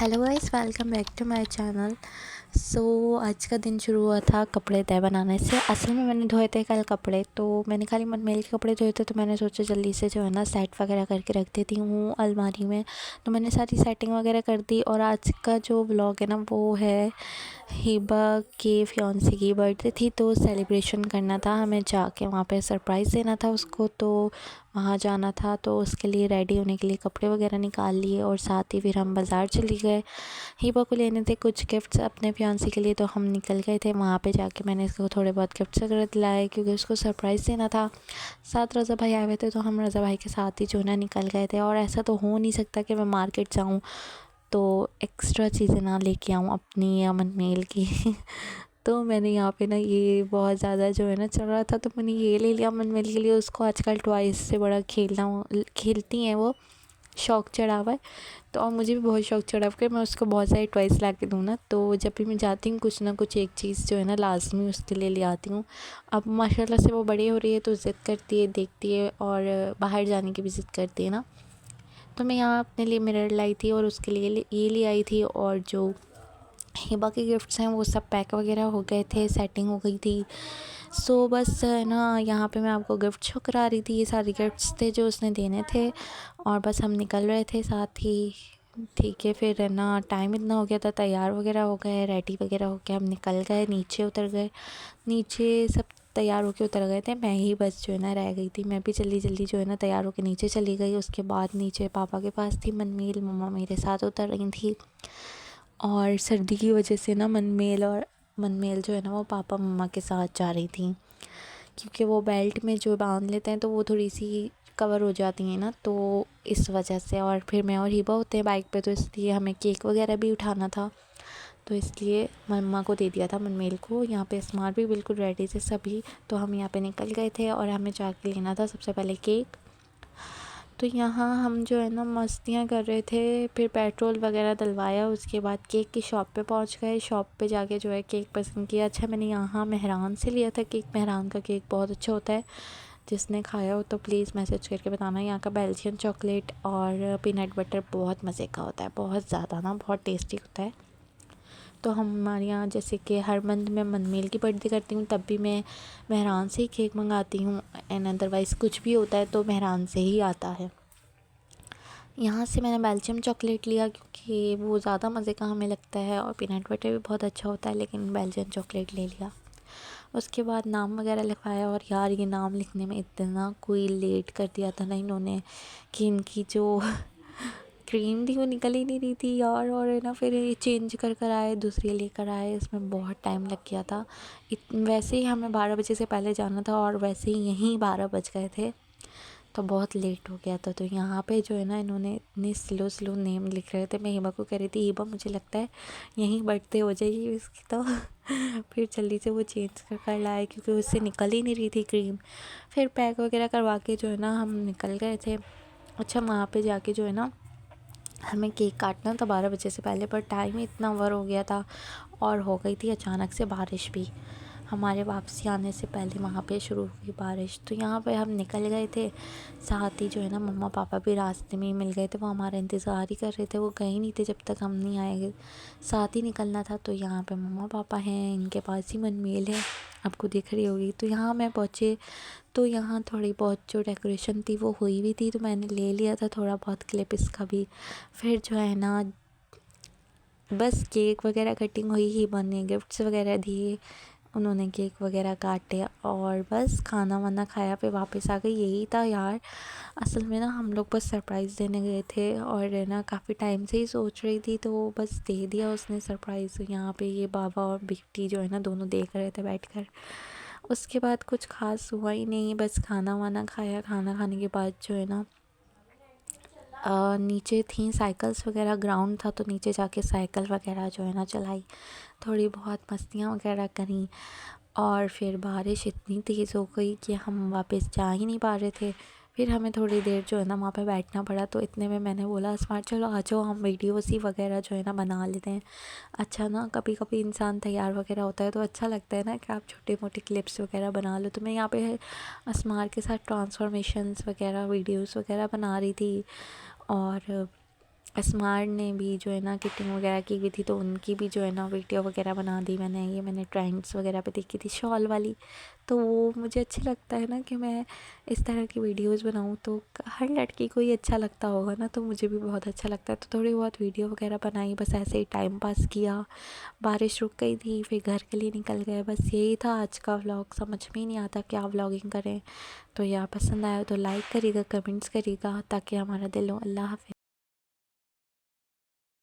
Hello guys, welcome back to my channel. आज का दिन शुरू हुआ था कपड़े तय बनाने से। असल में मैंने धोए थे कल कपड़े, तो मैंने खाली मनमेल के कपड़े धोए थे, तो मैंने सोचा जल्दी से जो है ना सेट वगैरह करके रख देती हूँ अलमारी में। तो मैंने सारी सेटिंग वगैरह कर दी। और आज का जो व्लॉग है ना वो है हिबा के फियांसे की बर्थडे थी, तो सेलिब्रेशन करना था हमें, जाके वहाँ पे सरप्राइज़ देना था उसको। तो वहाँ जाना था, तो उसके लिए रेडी होने के लिए कपड़े वगैरह निकाल लिए और साथ ही फिर हम बाज़ार चले गए। हिबा को लेने थे कुछ गिफ्ट्स अपने फियांसे के लिए, तो हम निकल गए थे। वहाँ पे जाके मैंने इसको थोड़े बहुत गिफ्ट्स वगैरह दिलाए क्योंकि उसको सरप्राइज़ देना था। साथ रज़ा भाई आए हुए थे, तो हम रज़ा भाई के साथ ही जो है ना निकल गए थे। और ऐसा तो हो नहीं सकता कि मैं मार्केट जाऊँ तो एक्स्ट्रा चीज़ें ना लेके आऊँ अपनी या मनमेल की। तो मैंने यहाँ पे ना ये बहुत ज़्यादा जो है ना चल रहा था, तो मैंने ये ले लिया मनमेल के लिए। उसको आजकल टॉयज़ से बड़ा खेलती हैं वो, शौक़ चढ़ा हुआ है। तो और मुझे भी बहुत शौक़ चढ़ा हुआ है कि मैं उसको बहुत सारे टॉयज़ ला के दूँ ना। तो जब भी मैं जाती हूँ कुछ ना कुछ एक चीज़ जो है ना लाज़मी उसके लिए ले आती हूँ। अब माशाल्लाह से वो बड़ी हो रही है, तो ज़िद करती है, देखती है और बाहर जाने की भी ज़िद करती है ना। तो मैं यहाँ अपने लिए मिरर लाई थी और उसके लिए ये ले आई थी। और जो हिबा के गिफ्ट्स हैं वो सब पैक वगैरह हो गए थे, सेटिंग हो गई थी। बस है ना, यहाँ पे मैं आपको गिफ्ट शो करा रही थी। ये सारे गिफ्ट्स थे जो उसने देने थे और बस हम निकल रहे थे साथ ही। ठीक है, फिर है ना टाइम इतना हो गया था, तैयार वगैरह हो गए, रेडी वगैरह हो गया, हम निकल गए, नीचे उतर गए। नीचे सब तैयार होके उतर गए थे, मैं ही बस जो है ना रह गई थी। मैं भी जल्दी जल्दी जो है ना तैयार होके नीचे चली गई। उसके बाद नीचे पापा के पास थी मनमेल, मम्मा मेरे साथ उतर रही थी। और सर्दी की वजह से ना मनमेल जो है ना वो पापा मम्मा के साथ जा रही थी, क्योंकि वो बेल्ट में जो बांध लेते हैं तो वो थोड़ी सी कवर हो जाती हैं ना, तो इस वजह से। और फिर मैं और हिबा होते हैं बाइक पे, तो इसलिए हमें केक वगैरह भी उठाना था, तो इसलिए मम्मा को दे दिया था मनमेल को। यहाँ पे स्मार्ट भी बिल्कुल रेडी थे सभी। तो हम यहाँ पे निकल गए थे और हमें जाके लेना था सबसे पहले केक। तो यहाँ हम जो है ना मस्तियाँ कर रहे थे, फिर पेट्रोल वगैरह डलवाया। उसके बाद केक की शॉप पे पहुँच गए। शॉप पे जाके जो है केक पसंद किया। अच्छा, मैंने यहाँ मेहरान से लिया था केक। मेहरान का केक बहुत अच्छा होता है, जिसने खाया हो तो प्लीज़ मैसेज करके बताना। यहाँ का बेल्जियन चॉकलेट और पीनट बटर बहुत मज़े का होता है, बहुत ज़्यादा ना, बहुत टेस्टी होता है। तो हमारे यहाँ जैसे कि हर मंथ में मनमेल की बर्थडे करती हूँ, तब भी मैं मेहरान से ही केक मंगाती हूँ। एंड अदरवाइज़ कुछ भी होता है तो मेहरान से ही आता है। यहाँ से मैंने बेल्जियम चॉकलेट लिया क्योंकि वो ज़्यादा मज़े का हमें लगता है, और पीनट बटर भी बहुत अच्छा होता है, लेकिन बेल्जियम चॉकलेट ले लिया। उसके बाद नाम वगैरह लिखवाया। और यार ये नाम लिखने में इतना कोई लेट कर दिया था ना इन्होंने कि इनकी जो क्रीम थी वो निकल ही नहीं रही थी यार। और है ना फिर ये चेंज कर आए, दूसरी लेकर आए, इसमें बहुत टाइम लग गया था। वैसे ही हमें 12 बजे से पहले जाना था और वैसे ही यहीं 12 बज गए थे, तो बहुत लेट हो गया था। तो यहाँ पे जो है ना इन्होंने इतने स्लो नेम लिख रहे थे। मैं हिबा को कह रही थी, हिबा मुझे लगता है यहीं बर्थडे हो जाएगी इसकी तो। फिर जल्दी से वो चेंज कर लाए क्योंकि उससे निकल ही नहीं रही थी क्रीम। फिर पैक वगैरह करवा के जो है ना हम निकल गए थे। अच्छा, वहाँ पे जाके जो है ना हमें केक काटना था 12 बजे से पहले, पर टाइम इतना ओवर हो गया था और हो गई थी अचानक से बारिश भी। हमारे वापसी आने से पहले वहाँ पे शुरू हुई बारिश। तो यहाँ पे हम निकल गए थे। साथ ही जो है ना मम्मा पापा भी रास्ते में ही मिल गए थे, वो हमारा इंतज़ार ही कर रहे थे, वो गए ही नहीं थे जब तक हम नहीं आएंगे, साथ ही निकलना था। तो यहाँ पे मम्मा पापा हैं, इनके पास ही मनमेल है, आपको दिख रही होगी। तो यहाँ मैं पहुँचे, तो यहाँ थोड़ी बहुत जो डेकोरेशन थी वो हुई हुई थी, तो मैंने ले लिया था थोड़ा बहुत क्लिप इसका भी। फिर जो है ना बस केक वगैरह कटिंग हुई, ही बने गिफ्ट्स वगैरह दिए, उन्होंने केक वगैरह काटे और बस खाना वाना खाया, फिर वापस आ गई। यही था यार। असल में ना हम लोग बस सरप्राइज़ देने गए थे और है ना काफ़ी टाइम से ही सोच रही थी, तो बस दे दिया उसने सरप्राइज़। यहाँ पे ये बाबा और बेटी जो है ना दोनों देख रहे थे बैठकर। उसके बाद कुछ खास हुआ ही नहीं, बस खाना वाना खाया। खाना खाने के बाद जो है ना नीचे थी साइकिल्स वगैरह, ग्राउंड था, तो नीचे जाके साइकिल वगैरह जो है ना चलाई, थोड़ी बहुत मस्तियाँ वगैरह करी। और फिर बारिश इतनी तेज़ हो गई कि हम वापस जा ही नहीं पा रहे थे। फिर हमें थोड़ी देर जो है ना वहाँ पे बैठना पड़ा। तो इतने में मैंने बोला, स्मार्ट चलो आ जाओ, हम वीडियोज़ ही वगैरह जो है ना बना लेते हैं। अच्छा ना, कभी कभी इंसान तैयार वगैरह होता है तो अच्छा लगता है ना कि आप छोटे मोटे क्लिप्स वगैरह बना लो। तो मैं यहाँ पे स्मार्ट के साथ ट्रांसफॉर्मेशंस वगैरह वीडियोज़ वगैरह बना रही थी। और स्मार्ट ने भी जो है ना किटिंग वगैरह की हुई थी, तो उनकी भी जो है ना वीडियो वगैरह बना दी मैंने। ये मैंने ट्रेंड्स वगैरह पे देखी थी शॉल वाली, तो वो मुझे अच्छा लगता है ना कि मैं इस तरह की वीडियोस बनाऊँ, तो हर लड़की को ही अच्छा लगता होगा ना, तो मुझे भी बहुत अच्छा लगता है। तो थोड़ी बहुत वीडियो वगैरह बनाई, बस ऐसे ही टाइम पास किया। बारिश रुक गई थी, फिर घर के लिए निकल गए। बस यही था आज का व्लॉग। समझ में ही नहीं आता क्या व्लॉगिंग करें। तो यह पसंद आया तो लाइक करिएगा, कमेंट्स करिएगा, ताकि हमारा दिल हो। अल्लाह हाफ़िज़।